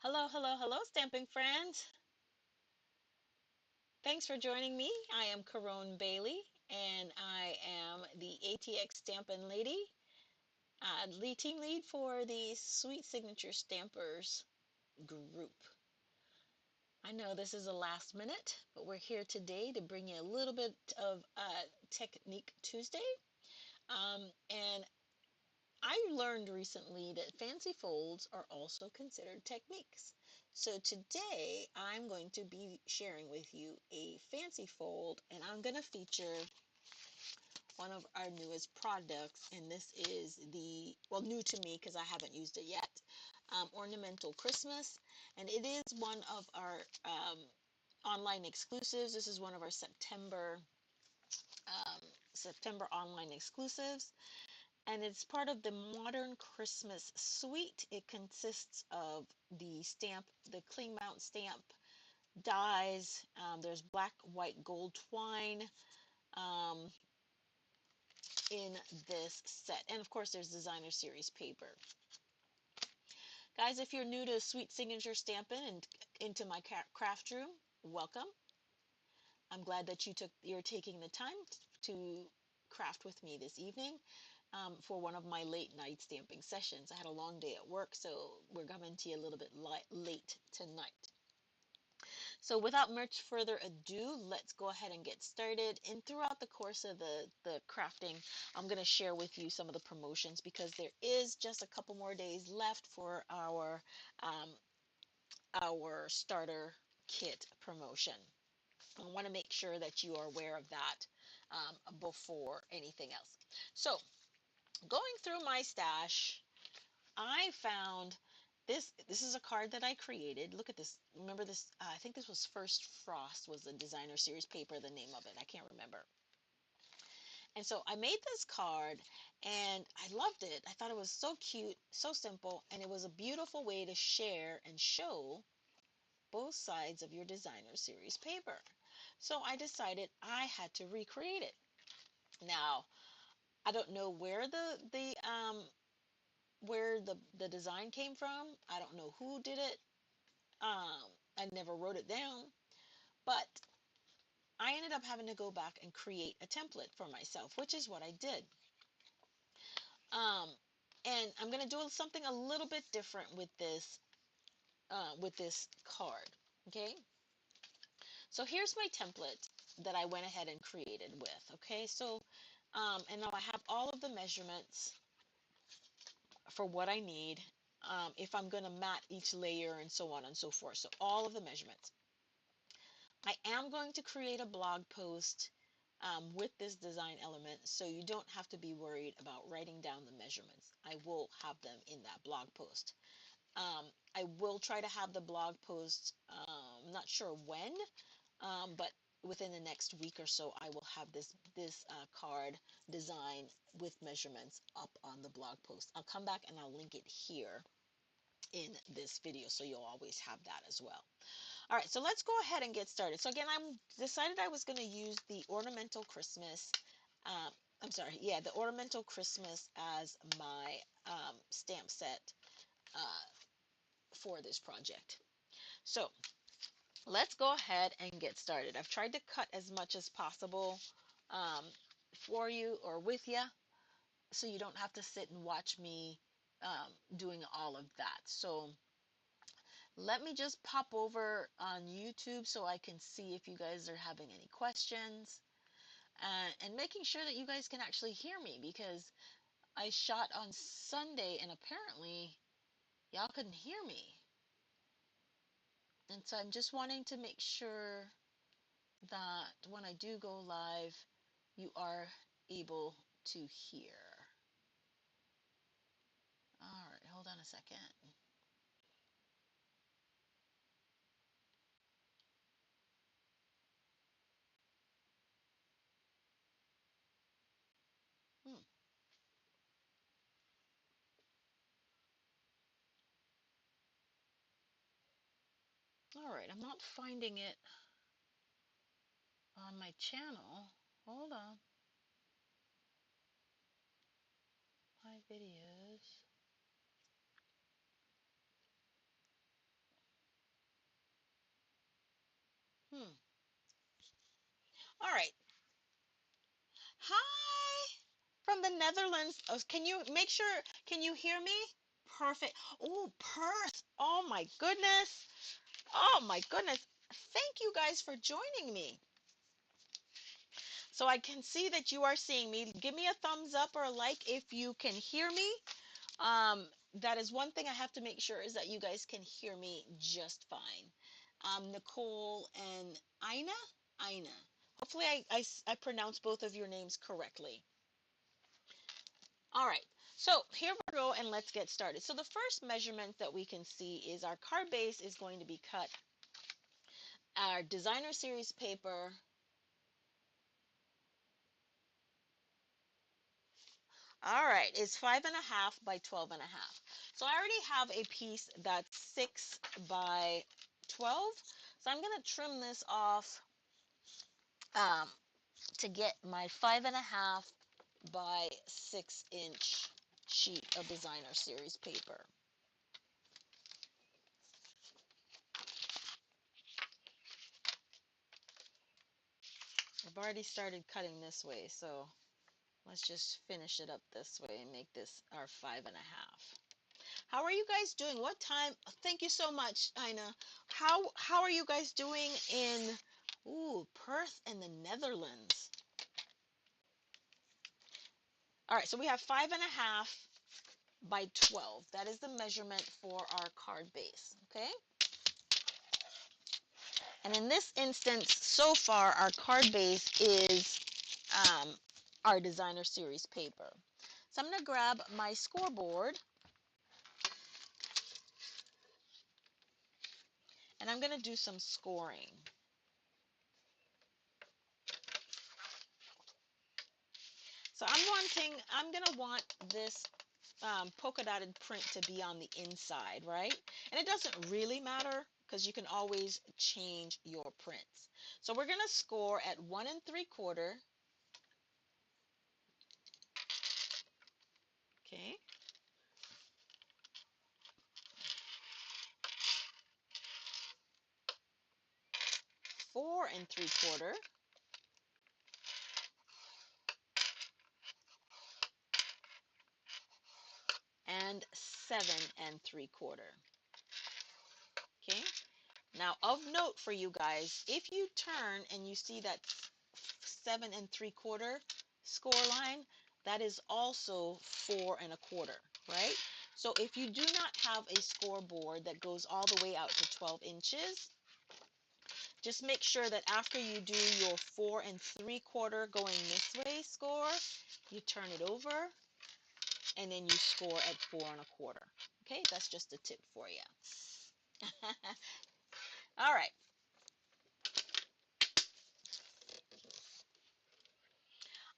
Hello, hello, hello, Stamping Friends. Thanks for joining me. I am Caron Bailey, and I am the ATX Stampin' Lady, team lead for the Sweet Signature Stampers group. I know this is a last minute, but we're here today to bring you a little bit of Technique Tuesday. And I learned recently that fancy folds are also considered techniques. So today I'm going to be sharing with you a fancy fold, and I'm going to feature one of our newest products, and this is the, well, new to me because I haven't used it yet, Ornamental Christmas, and it is one of our online exclusives. This is one of our um, September online exclusives, and it's part of the Modern Christmas Suite. It consists of the cling mount stamp dies. There's black, white, gold twine um, in this set. And of course, there's designer series paper. Guys, if you're new to Sweet Signature Stampin' and into my craft room, welcome. I'm glad that you're taking the time to craft with me this evening. For one of my late night stamping sessions. I had a long day at work, so we're coming to you a little bit late tonight. So without much further ado, let's go ahead and get started. And throughout the course of the crafting, I'm going to share with you some of the promotions because there is just a couple more days left for our starter kit promotion. I want to make sure that you are aware of that before anything else. So going through my stash, I found this. This is a card that I created. Look at this. Remember this? I think this was First Frost was the designer series paper, the name of it. I can't remember. And so I made this card and I loved it. I thought it was so cute, so simple, and it was a beautiful way to share and show both sides of your designer series paper. So I decided I had to recreate it. Now, I don't know where the design came from. I don't know who did it. I never wrote it down, but I ended up having to go back and create a template for myself, which is what I did. Um, and I'm going to do something a little bit different with this card. Okay, so here's my template that I went ahead and created with. Okay, so and now I have all of the measurements for what I need. If I'm going to mat each layer and so on and so forth. So all of the measurements. I am going to create a blog post with this design element, so you don't have to be worried about writing down the measurements. I will have them in that blog post. I will try to have the blog post, not sure when, but within the next week or so, I will have this card design with measurements up on the blog post. I'll come back and I'll link it here in this video, so you'll always have that as well. All right, so let's go ahead and get started. So again, I decided I was going to use the Ornamental Christmas, I'm sorry, yeah, the Ornamental Christmas as my stamp set uh, for this project. So let's go ahead and get started. I've tried to cut as much as possible um, for you or with you, so you don't have to sit and watch me doing all of that. So let me just pop over on YouTube so I can see if you guys are having any questions, and making sure that you guys can actually hear me, because I shot on Sunday and apparently y'all couldn't hear me. And so I'm just wanting to make sure that when I do go live, you are able to hear. All right, hold on a second. Hmm. All right, I'm not finding it on my channel. Hold on. My videos. Netherlands. Can you make sure, can you hear me? Perfect. Oh, Perth. Oh my goodness. Oh my goodness. Thank you guys for joining me. So I can see that you are seeing me. Give me a thumbs up or a like if you can hear me. Um, that is one thing I have to make sure is that you guys can hear me just fine. Nicole and Ina. Ina. Hopefully I pronounced both of your names correctly. All right, so here we go, and let's get started. So the first measurement that we can see is our card base is going to be cut. Our designer series paper, all right, is 5.5 by 12.5. So I already have a piece that's 6 by 12. So I'm going to trim this off um, to get my 5.5 by 6-inch sheet of designer series paper. I've already started cutting this way, so let's just finish it up this way and make this our 5.5. How are you guys doing? What time? Thank you so much, Ina. How are you guys doing in Perth and the Netherlands? All right, so we have 5.5 by 12. That is the measurement for our card base. Okay. And in this instance, so far, our card base is our designer series paper. So I'm going to grab my scoreboard, and I'm going to do some scoring. So I'm going to want this polka dotted print to be on the inside, right? And it doesn't really matter because you can always change your prints. So we're going to score at 1 3/4. Okay. 4 3/4. And 7 3/4. Okay. Now, of note for you guys, if you turn and you see that 7 3/4 score line, that is also 4 1/4, right? So if you do not have a scoreboard that goes all the way out to 12 inches, just make sure that after you do your 4 3/4 going this way score, you turn it over and then you score at 4 1/4. Okay, that's just a tip for you. All right.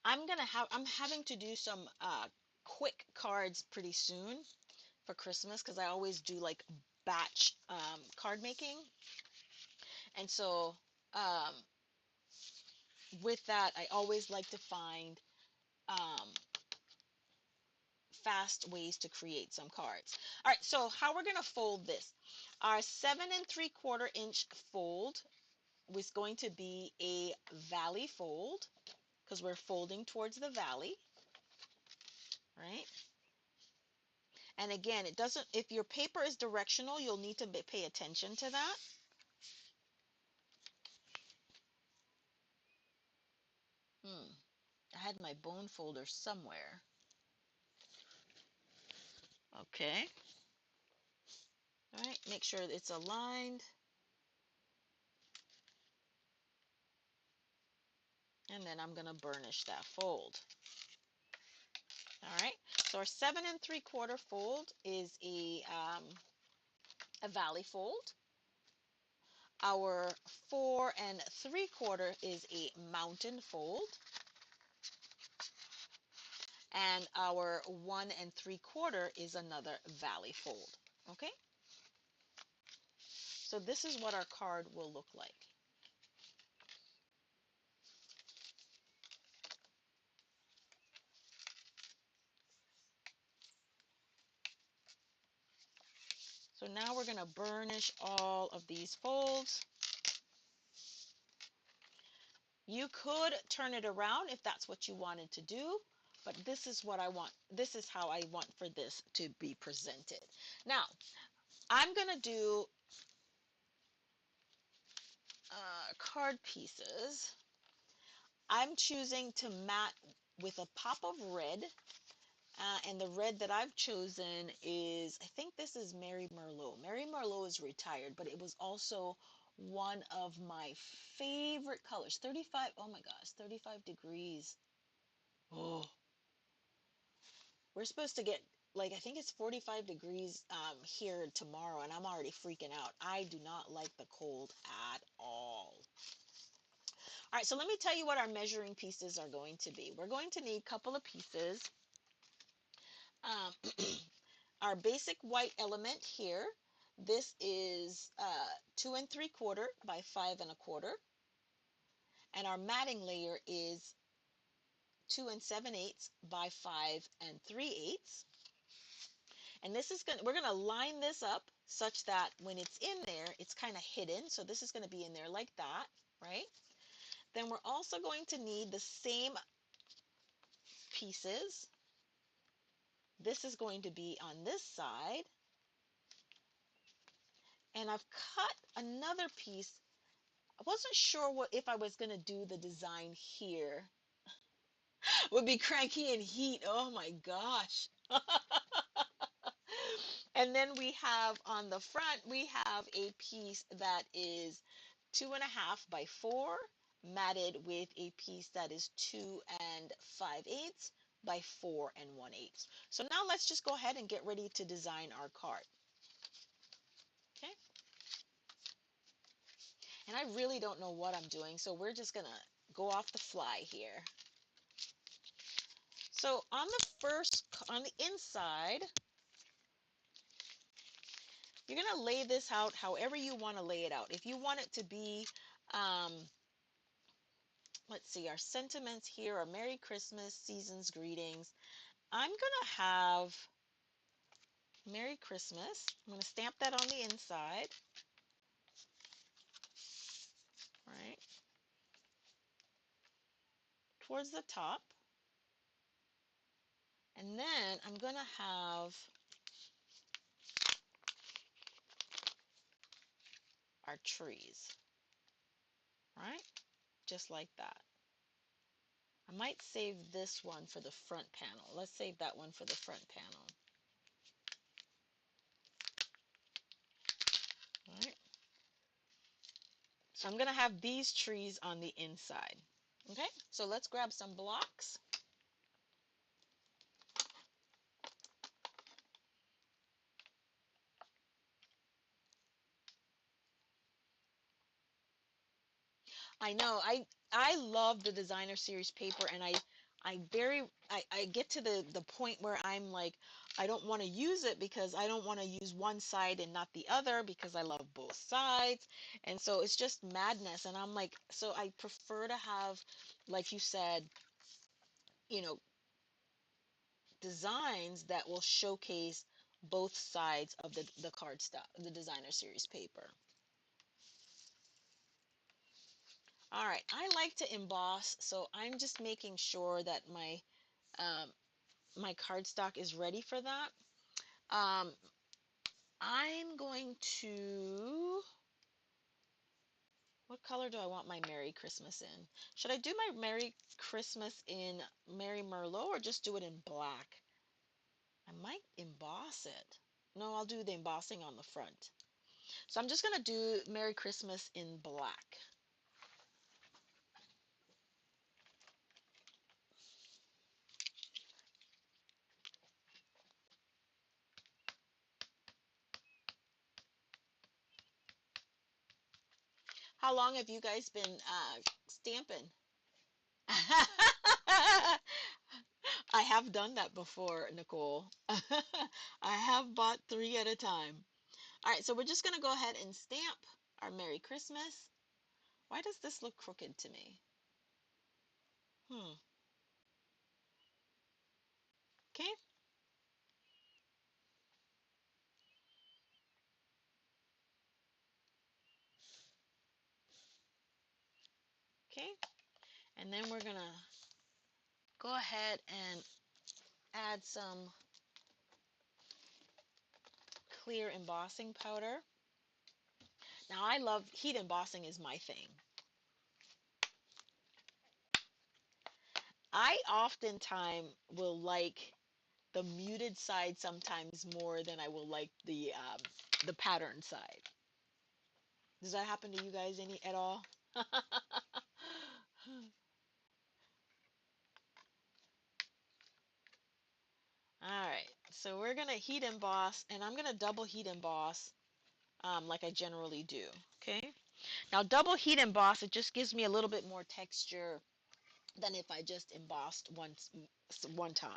I'm having to do some quick cards pretty soon for Christmas because I always do like batch card making. And so um, with that, I always like to find um, fast ways to create some cards. All right, so how we're going to fold this. Our 7 3/4 inch fold was going to be a valley fold because we're folding towards the valley, right? And again, it doesn't, if your paper is directional, you'll need to pay attention to that. I had my bone folder somewhere. Okay. All right, make sure it's aligned. And then I'm going to burnish that fold. All right, so our 7 3/4 fold is a valley fold. Our 4 3/4 is a mountain fold. And our 1 3/4 is another valley fold. Okay, so this is what our card will look like. So now we're going to burnish all of these folds. You could turn it around if that's what you wanted to do, but this is what I want. This is how I want for this to be presented. Now, I'm going to do card pieces. I'm choosing to matte with a pop of red. And the red that I've chosen is, I think this is Mary Merlot. Mary Merlot is retired, but it was also one of my favorite colors. 35, oh my gosh, 35 degrees. Oh, we're supposed to get, like, I think it's 45 degrees here tomorrow, and I'm already freaking out. I do not like the cold at all. All right, so let me tell you what our measuring pieces are going to be. We're going to need a couple of pieces. Our basic white element here, this is 2 3/4 by 5 1/4, and our matting layer is 2 7/8 by 5 3/8. And this is we're gonna line this up such that when it's in there, it's kind of hidden. So this is gonna be in there like that, right? Then we're also going to need the same pieces. This is going to be on this side. And I've cut another piece. I wasn't sure if I was going to do the design here. Would be cranky and heat. Oh my gosh. And then we have on the front, we have a piece that is 2 1/2 by 4, matted with a piece that is 2 5/8 by 4 1/8. So now let's just go ahead and get ready to design our card. Okay. And I really don't know what I'm doing, so we're just gonna go off the fly here. So on the inside, you're gonna lay this out however you want to lay it out. If you want it to be, um, let's see, our sentiments here are Merry Christmas, season's greetings. I'm gonna have Merry Christmas. I'm gonna stamp that on the inside, right, towards the top. And then I'm gonna have our trees, right, just like that. I might save this one for the front panel. Let's save that one for the front panel. All right. So I'm going to have these trees on the inside. Okay, so let's grab some blocks. I know, I love the designer series paper, and I get to the point where I'm like, I don't want to use it because I don't want to use one side and not the other because I love both sides. And so it's just madness. And I'm like, so I prefer to have, like you said, you know, designs that will showcase both sides of the cardstock, the designer series paper. All right, I like to emboss, so I'm just making sure that um, my cardstock is ready for that. Um, I'm going to, what color do I want my Merry Christmas in? Should I do my Merry Christmas in Mary Merlot or just do it in black? I might emboss it. No, I'll do the embossing on the front. So I'm just going to do Merry Christmas in black. How long have you guys been stamping? I have done that before, Nicole. I have bought 3 at a time. All right, so we're just going to go ahead and stamp our Merry Christmas. Why does this look crooked to me? Okay. Okay. And then we're going to go ahead and add some clear embossing powder. Now I love heat embossing, is my thing. I oftentimes will like the muted side sometimes more than I will like the pattern side. Does that happen to you guys any at all? All right, so we're gonna heat emboss, and I'm gonna double heat emboss like I generally do. Okay. Now double heat emboss, it just gives me a little bit more texture than if I just embossed one time.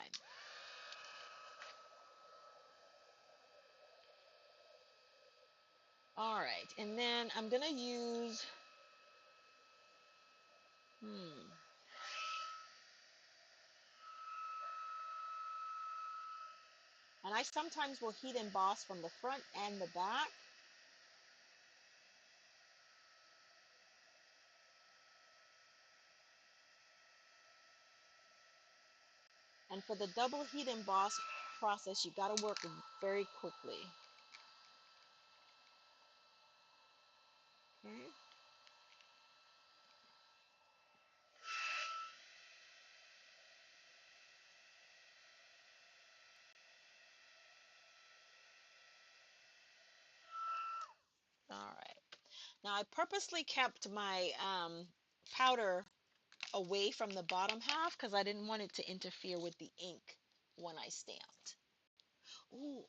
All right, and then I'm gonna use and I sometimes will heat emboss from the front and the back. And for the double heat emboss process, you got to work very quickly. Okay. All right. Now I purposely kept my powder away from the bottom half because I didn't want it to interfere with the ink when I stamped. Ooh,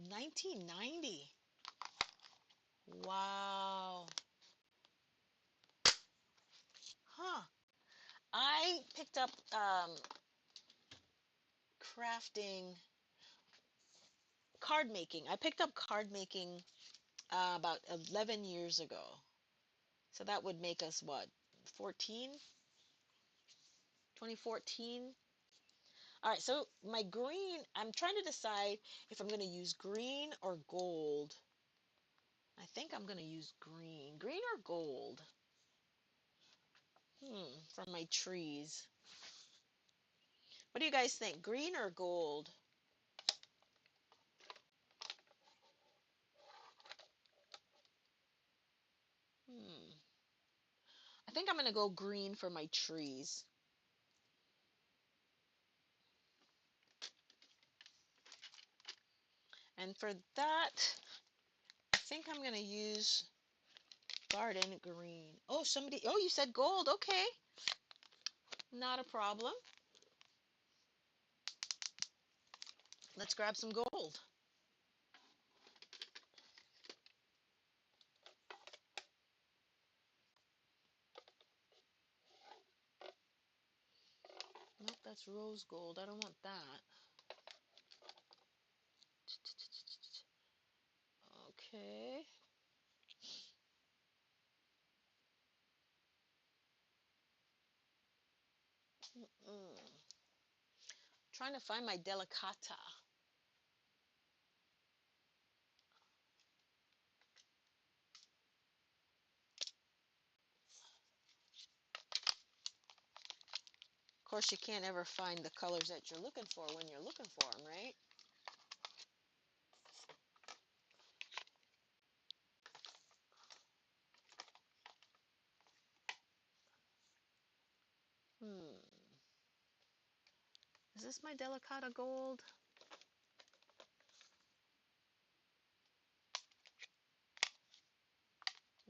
1990. Wow. Huh. I picked up crafting, card making. I picked up card making about 11 years ago. So that would make us what? 14? 2014? All right, so my green, I'm trying to decide if I'm going to use green or gold. I think I'm going to use green. Green or gold? For my trees. What do you guys think? Green or gold? I think I'm going to go green for my trees. And for that, I think I'm going to use garden green. Oh, you said gold. Okay. Not a problem. Let's grab some gold. Nope, that's rose gold. I don't want that. Okay. Trying to find my delicata. Of course, you can't ever find the colors that you're looking for when you're looking for them, right? Is this my delicata gold?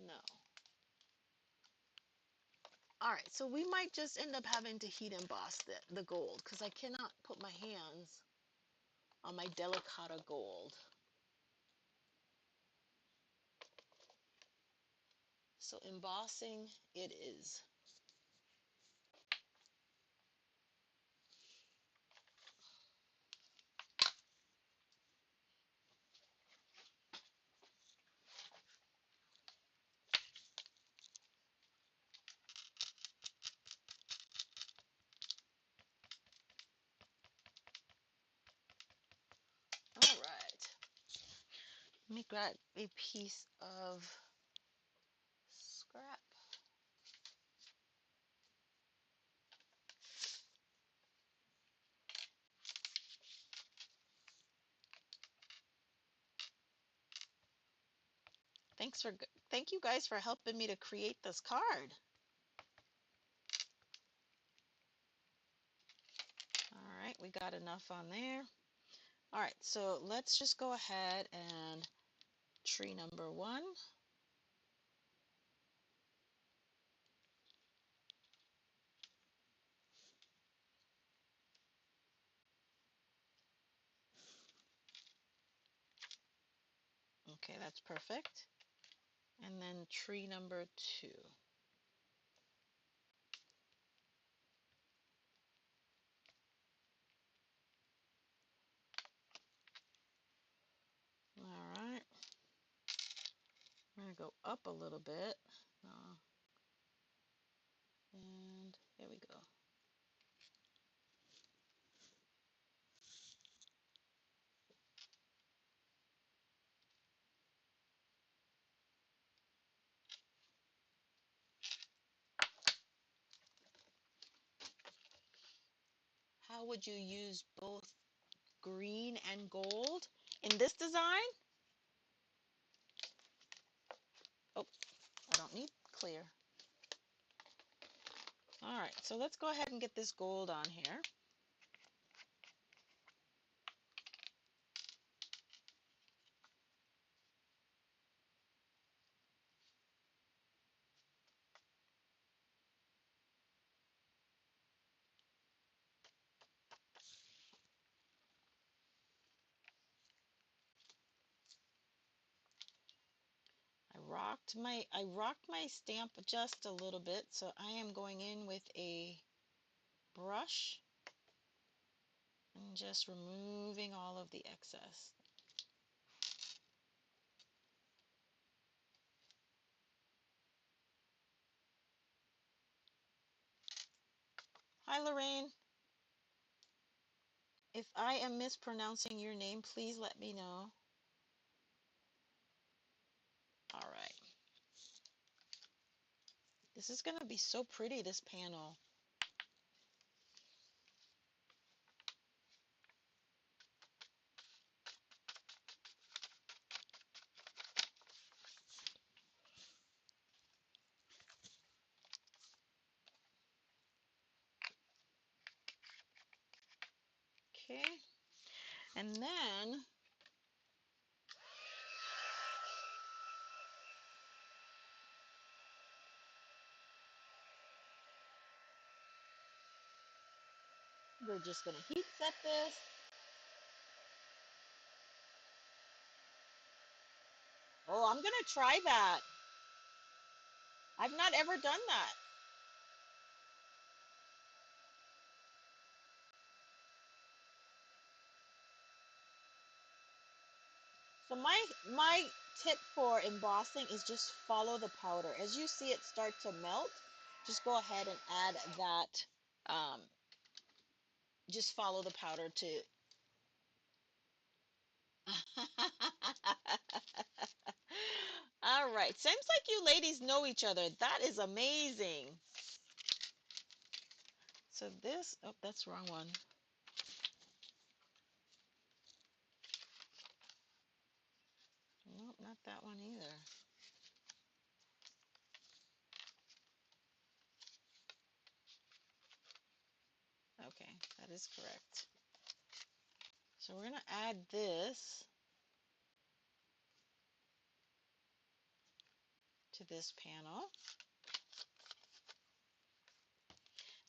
No. All right, so we might just end up having to heat emboss the gold because I cannot put my hands on my delicata gold. So embossing it is. All right. Let me grab a piece of scrap. Thank you guys for helping me to create this card. All right, we got enough on there. All right, so let's just go ahead and tree number 1. Okay, that's perfect. And then tree number 2. All right. I'm going to go up a little bit. And there we go. How would you use both green and gold in this design? Oh, I don't need clear. All right, so let's go ahead and get this gold on here. I rocked my stamp just a little bit, so I am going in with a brush and just removing all of the excess. Hi, Lorraine. If I am mispronouncing your name, please let me know. All right. This is going to be so pretty, this panel. Okay. And then we're just going to heat set this. Oh, I'm going to try that. I've not ever done that. So my tip for embossing is just follow the powder. As you see it start to melt, just go ahead and add that. Just follow the powder to. All right. Seems like you ladies know each other. That is amazing. So this, oh, that's the wrong one. Nope, not that one either. Okay, that is correct. So we're going to add this to this panel.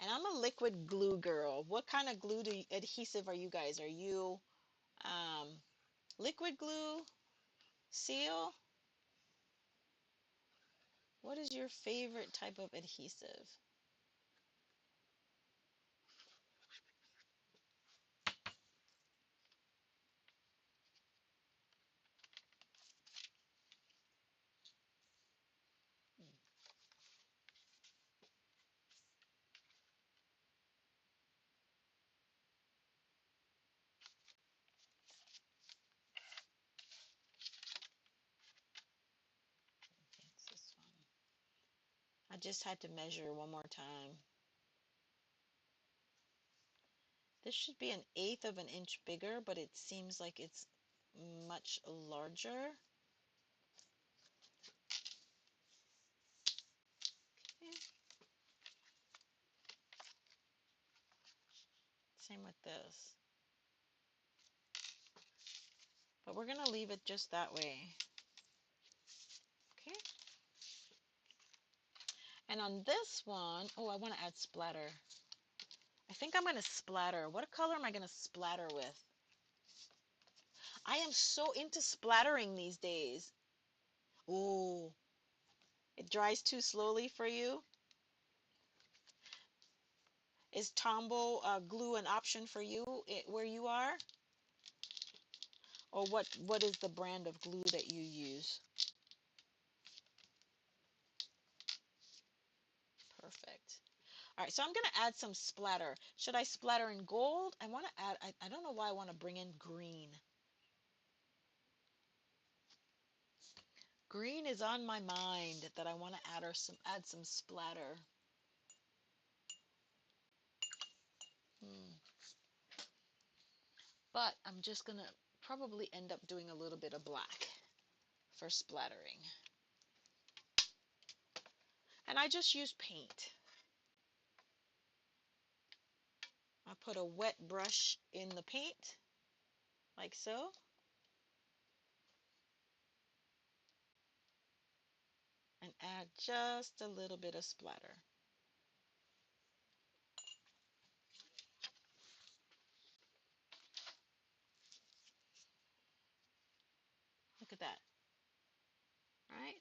And I'm a liquid glue girl. What kind of glue adhesive are you guys? Are you um, liquid glue, seal? What is your favorite type of adhesive? It's this one. I just had to measure one more time. This should be 1/8 of an inch bigger, but it seems like it's much larger. Same with this. But we're going to leave it just that way. Okay. And on this one, oh, I want to add splatter. I think I'm going to splatter. What color am I going to splatter with? I am so into splattering these days. Oh, it dries too slowly for you? Is Tombow glue an option for you where you are? Or what is the brand of glue that you use? Perfect. All right, so I'm going to add some splatter. Should I splatter in gold? I want to add, I don't know why I want to bring in green. Green is on my mind that I want to add some splatter. But I'm just going to probably end up doing a little bit of black for splattering. And I just use paint. I put a wet brush in the paint, like so. And add just a little bit of splatter. Look at that. All right.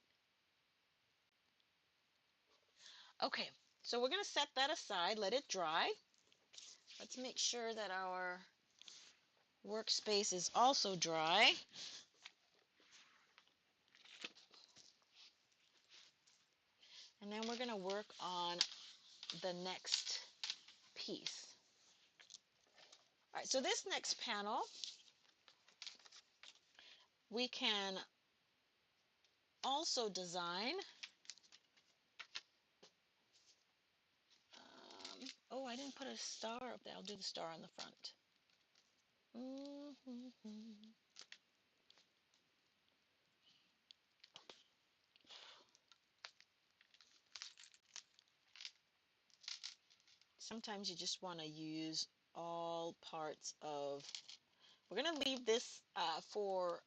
Okay, so we're going to set that aside, let it dry. Let's make sure that our workspace is also dry. And then we're going to work on the next piece. All right, so this next panel, we can also design. Oh, I didn't put a star up there. I'll do the star on the front. Sometimes you just want to use all parts of. We're going to leave this for,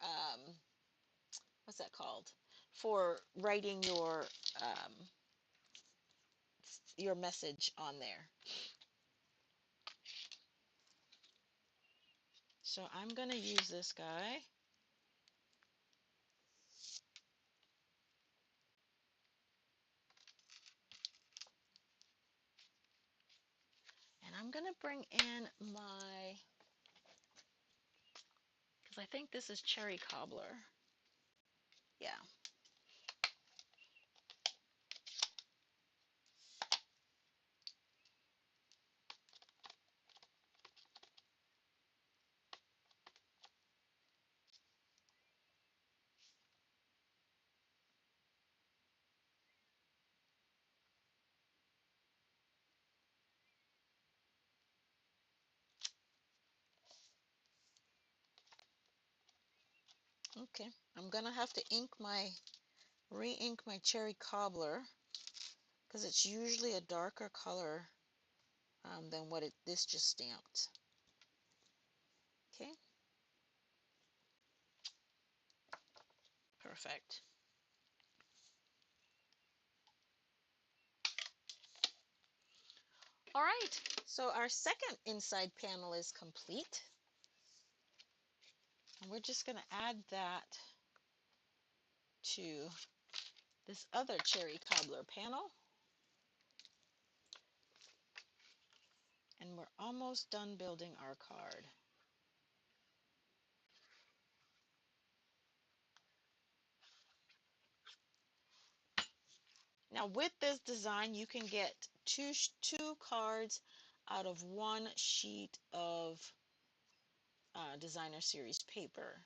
what's that called? For writing your message on there. So I'm going to use this guy. And I'm going to bring in my, because I think this is cherry cobbler. Yeah. Okay. I'm going to have to re-ink my cherry cobbler because it's usually a darker color than what this just stamped. Okay. Perfect. All right, so our second inside panel is complete. And we're just going to add that to this other cherry cobbler panel. And we're almost done building our card. Now with this design, you can get two cards out of one sheet of designer series paper.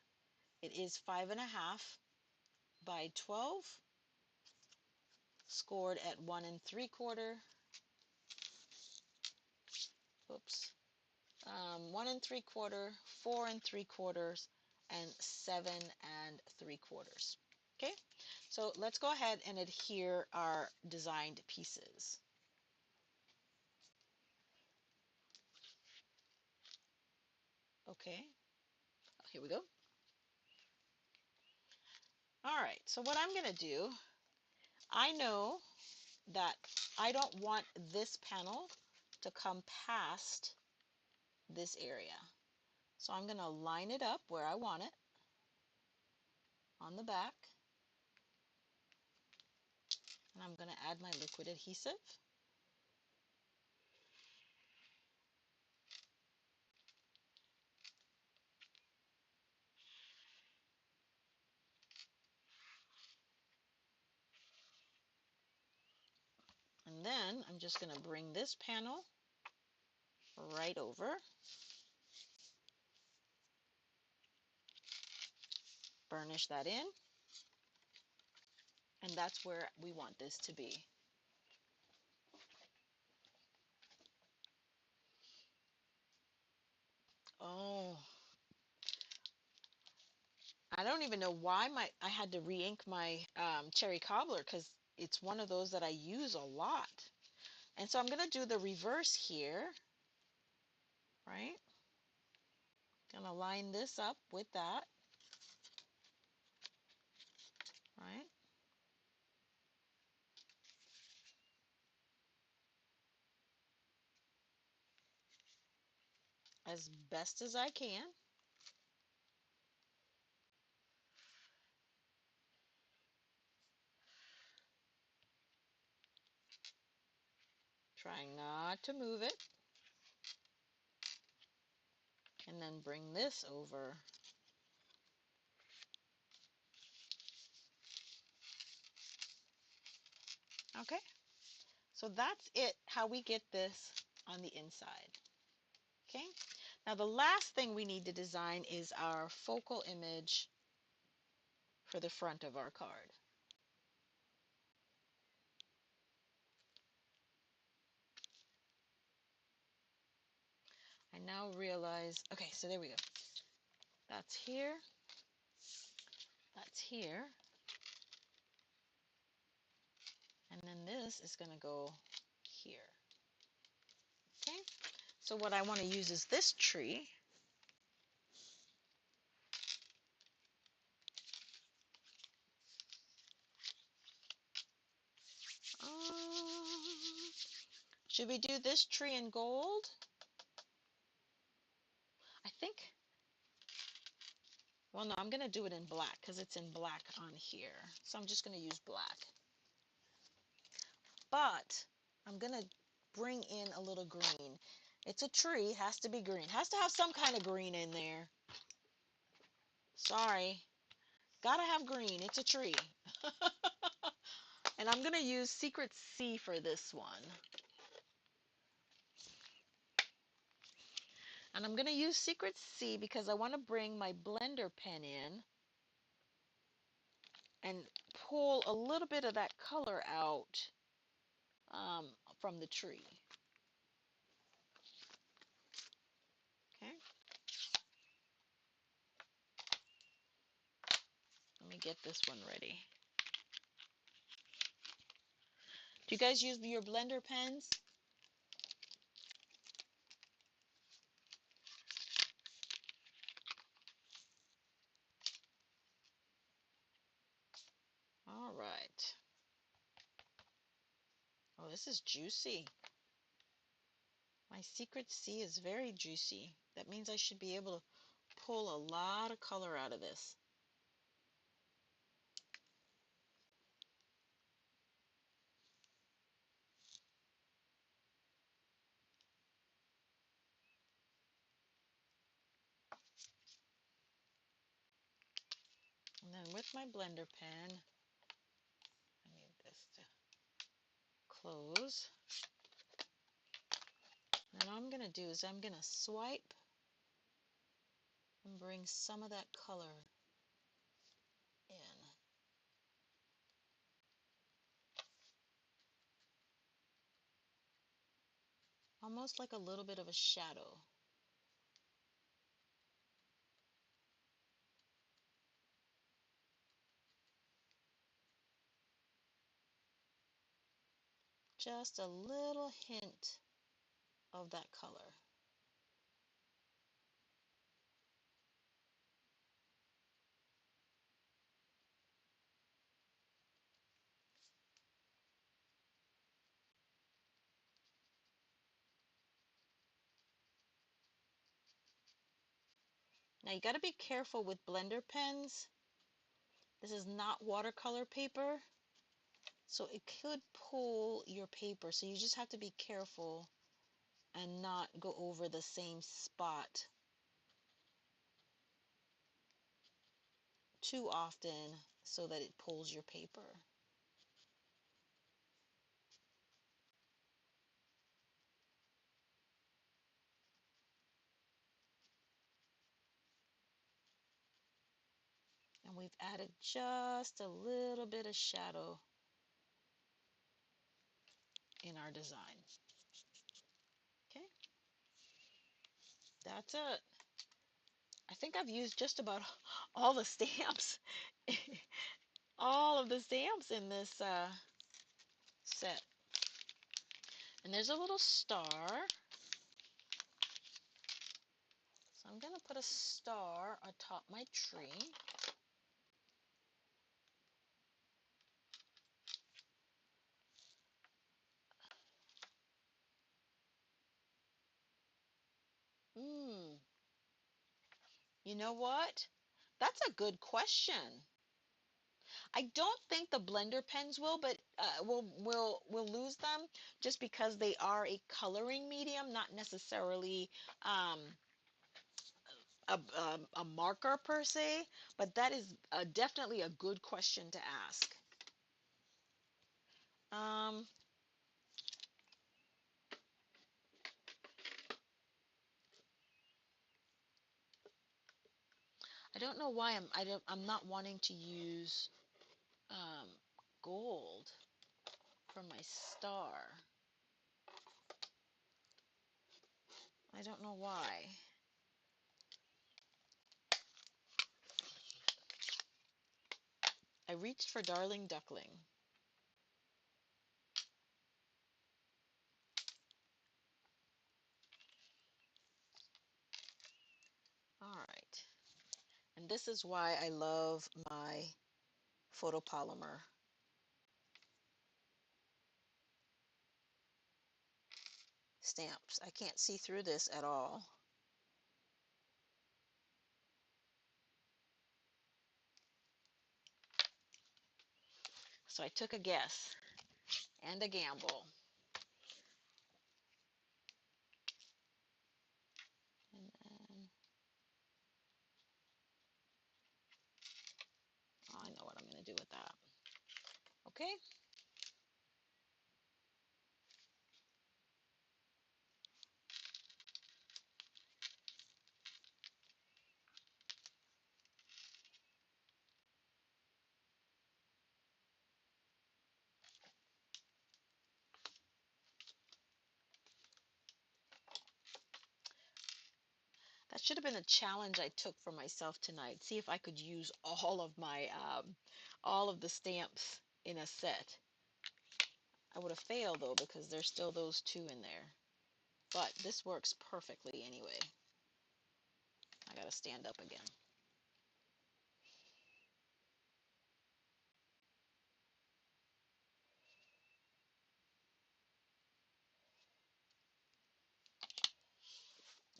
It is 5.5 by 12, scored at 1 3/4. Oops. 1 3/4, 4 3/4, and 7 3/4. Okay, so let's go ahead and adhere our designed pieces. Okay, here we go. All right, so what I'm going to do, I know that I don't want this panel to come past this area. So I'm going to line it up where I want it on the back. And I'm going to add my liquid adhesive. And then I'm just going to bring this panel right over, burnish that in, and that's where we want this to be. Oh, I don't even know why I had to re-ink my cherry cobbler, because it's one of those that I use a lot. And so I'm going to do the reverse here, right? Gonna line this up with that, right? As best as I can. Trying not to move it. And then bring this over. Okay, so that's it, how we get this on the inside. Okay, now the last thing we need to design is our focal image for the front of our card. I now realize, okay, so there we go. That's here, that's here, and then this is going to go here. Okay, so what I want to use is this tree. Should we do this tree in gold? I think, well, no, I'm going to do it in black because it's in black on here. So I'm just going to use black. But I'm going to bring in a little green. It's a tree, has to be green. Has to have some kind of green in there. Sorry. Gotta have green. It's a tree. And I'm going to use Secret C for this one. And I'm going to use Secret C because I want to bring my blender pen in and pull a little bit of that color out from the tree. Okay. Let me get this one ready. Do you guys use your blender pens? All right. Oh, this is juicy. My Secret C is very juicy. That means I should be able to pull a lot of color out of this. And then with my blender pen, I need this to close. And what I'm going to do is I'm going to swipe and bring some of that color in. Almost like a little bit of a shadow. Just a little hint of that color. Now you got to be careful with blender pens. This is not watercolor paper, so it could pull your paper. So you just have to be careful and not go over the same spot too often so that it pulls your paper. And we've added just a little bit of shadow in our design. Okay, that's it. I think I've used just about all the stamps, all of the stamps in this set. And there's a little star. So I'm going to put a star atop my tree. You know what? That's a good question. I don't think the blender pens will, but we'll lose them just because they are a coloring medium, not necessarily um, a marker per se. But that is definitely a good question to ask. Um, I don't know why I'm not wanting to use um, gold for my star. I don't know why. I reached for Darling Duckling. All right. And this is why I love my photopolymer stamps. I can't see through this at all. So I took a guess and a gamble. And then, oh, I know what I'm going to do with that. Okay. That should have been a challenge I took for myself tonight. See if I could use all of my all of the stamps in a set. I would have failed though because there's still those two in there. But this works perfectly anyway. I gotta stand up again.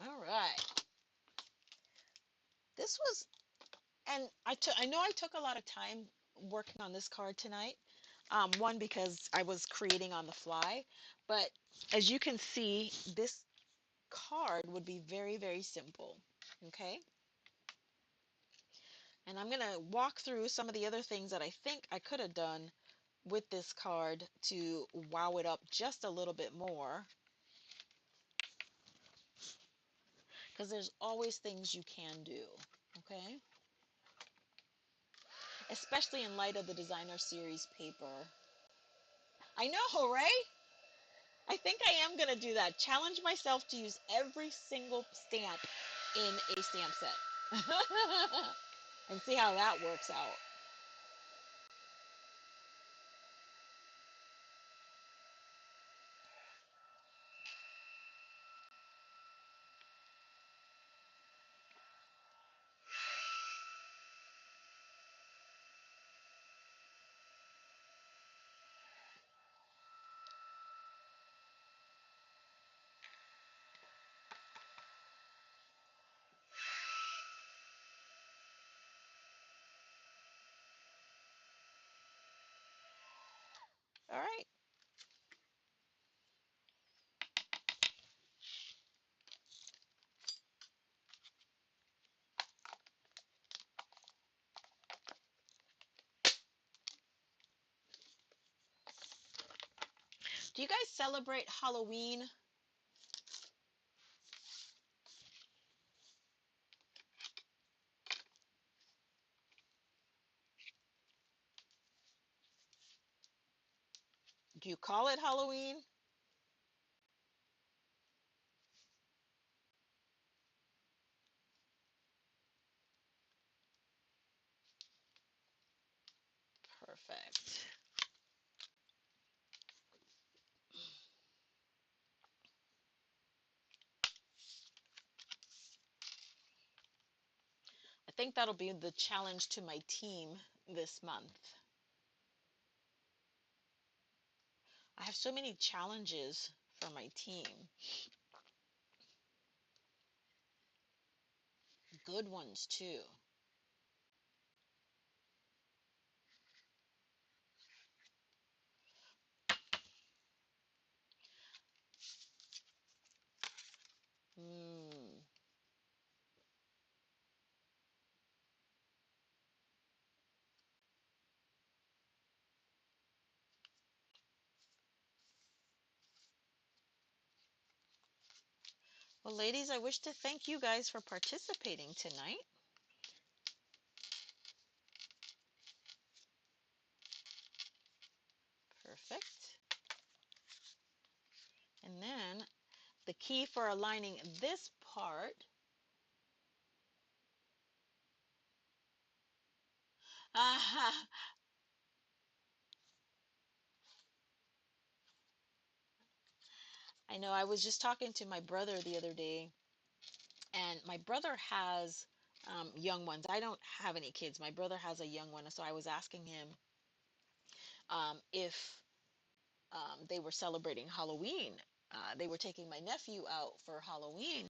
All right. This was, and I know I took a lot of time working on this card tonight. One, because I was creating on the fly, but as you can see, this card would be very, very simple. Okay. And I'm going to walk through some of the other things that I think I could have done with this card to wow it up just a little bit more. Because there's always things you can do. Okay. Especially in light of the designer series paper. I know, right? I think I am going to do that. Challenge myself to use every single stamp in a stamp set. And see how that works out. All right. Do you guys celebrate Halloween? Do you call it Halloween? Perfect. I think that'll be the challenge to my team this month. I have so many challenges for my team. Good ones too. Hmm. Well, ladies, I wish to thank you guys for participating tonight. Perfect. And then the key for aligning this part. I know I was just talking to my brother the other day, and my brother has young ones. I don't have any kids. My brother has a young one, so I was asking him if they were celebrating Halloween. They were taking my nephew out for Halloween,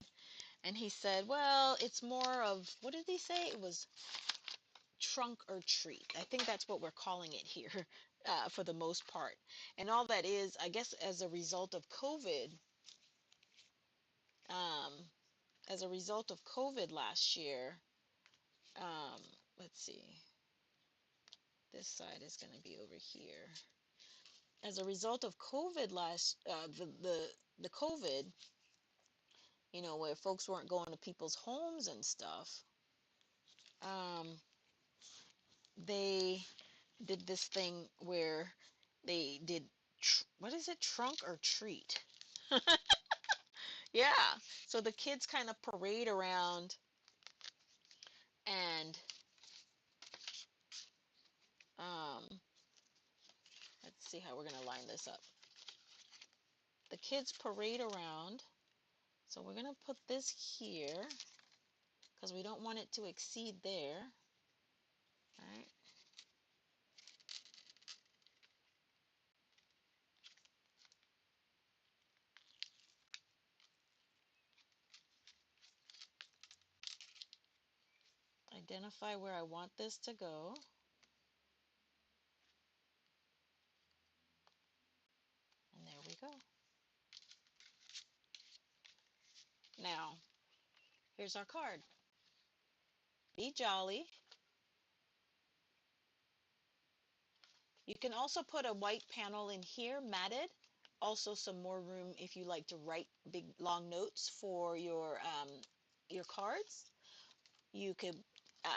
and he said, well, it's more of, what did he say? It was trunk or treat. I think that's what we're calling it here for the most part. And all that is, I guess, as a result of COVID, um, last year, um, let's see, this side is going to be over here. As a result of COVID the COVID, where folks weren't going to people's homes and stuff, um, they did this thing where they did, what is it, trunk or treat? Yeah. So the kids kind of parade around and um, let's see how we're going to line this up. The kids parade around. So we're going to put this here because we don't want it to exceed there. All right. Identify where I want this to go. And there we go. Now, here's our card. Be jolly. You can also put a white panel in here, matted. Also some more room if you like to write big long notes for your cards. You could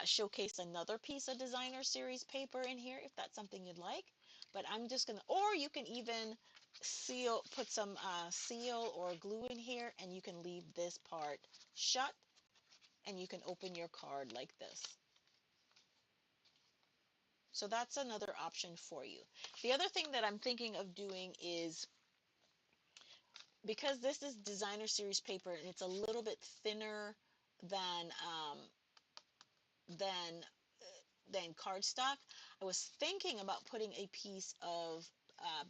showcase another piece of designer series paper in here if that's something you'd like. But I'm just gonna, or you can even put some seal or glue in here, and you can leave this part shut, and you can open your card like this. So that's another option for you. The other thing that I'm thinking of doing is, because this is designer series paper and it's a little bit thinner than than than cardstock, I was thinking about putting a piece of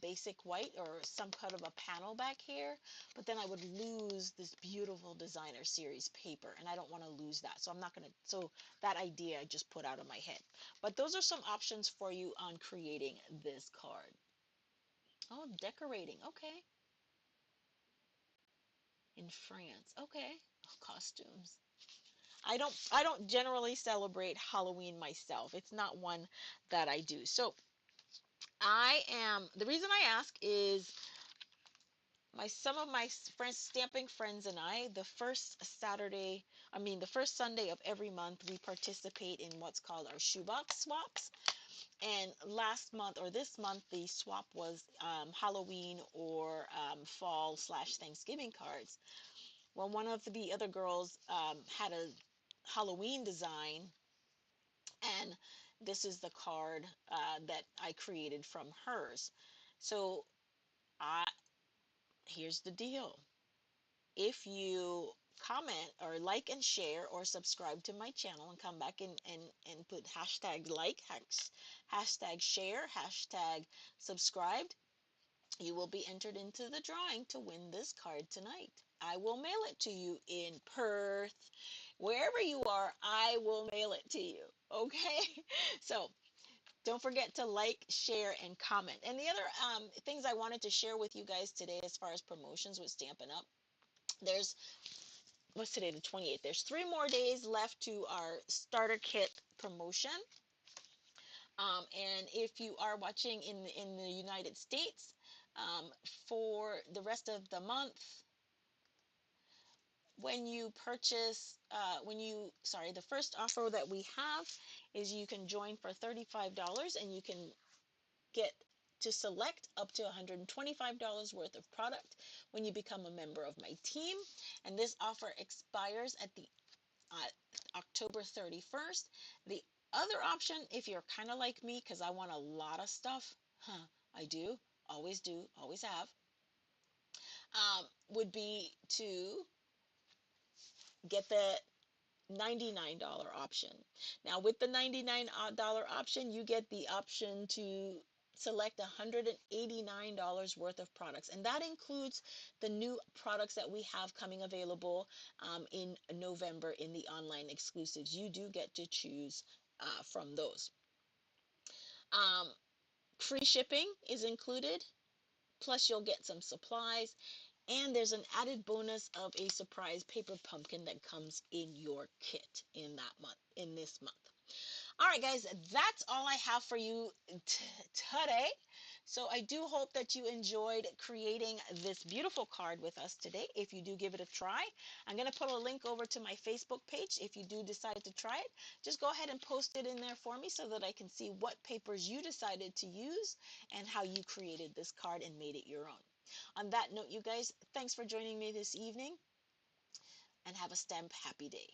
basic white or some kind of a panel back here, but then I would lose this beautiful designer series paper, and I don't want to lose that. So I'm not going to, so that idea I just put out of my head. But those are some options for you on creating this card. Oh, decorating. Okay. In France. Okay. Oh, costumes. I don't generally celebrate Halloween myself. It's not one that I do. So the reason I ask is some of my friends, Stamping Friends, and I, the first Sunday of every month, we participate in what's called our shoebox swaps. And last month or this month, the swap was Halloween or fall/Thanksgiving cards. Well, one of the other girls had a Halloween design, and this is the card that I created from hers. So I here's the deal. If you comment or like and share or subscribe to my channel and come back and put hashtag like, hashtag share, hashtag subscribed, you will be entered into the drawing to win this card tonight. I will mail it to you in Perth. Wherever you are, I will mail it to you. Okay? So don't forget to like, share, and comment. And the other things I wanted to share with you guys today as far as promotions with Stampin' Up, there's, what's today, the 28th? There's 3 more days left to our starter kit promotion. And if you are watching in the United States, for the rest of the month, when you purchase, the first offer that we have is you can join for $35 and you can get to select up to $125 worth of product when you become a member of my team. And this offer expires at the October 31st. The other option, if you're kind of like me, because I want a lot of stuff, I do, always have, would be to get the $99 option. Now, with the $99 option, you get the option to select $189 worth of products, and that includes the new products that we have coming available in November in the online exclusives. You do get to choose from those. Um, Free shipping is included, plus you'll get some supplies, and there's an added bonus of a surprise paper pumpkin that comes in your kit in this month. All right, guys, that's all I have for you today. So I do hope that you enjoyed creating this beautiful card with us today. If you do give it a try, I'm going to put a link over to my Facebook page. If you do decide to try it, just go ahead and post it in there for me so that I can see what papers you decided to use and how you created this card and made it your own. On that note, you guys, thanks for joining me this evening, and have a stamp happy day.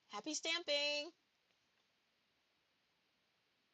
Happy stamping!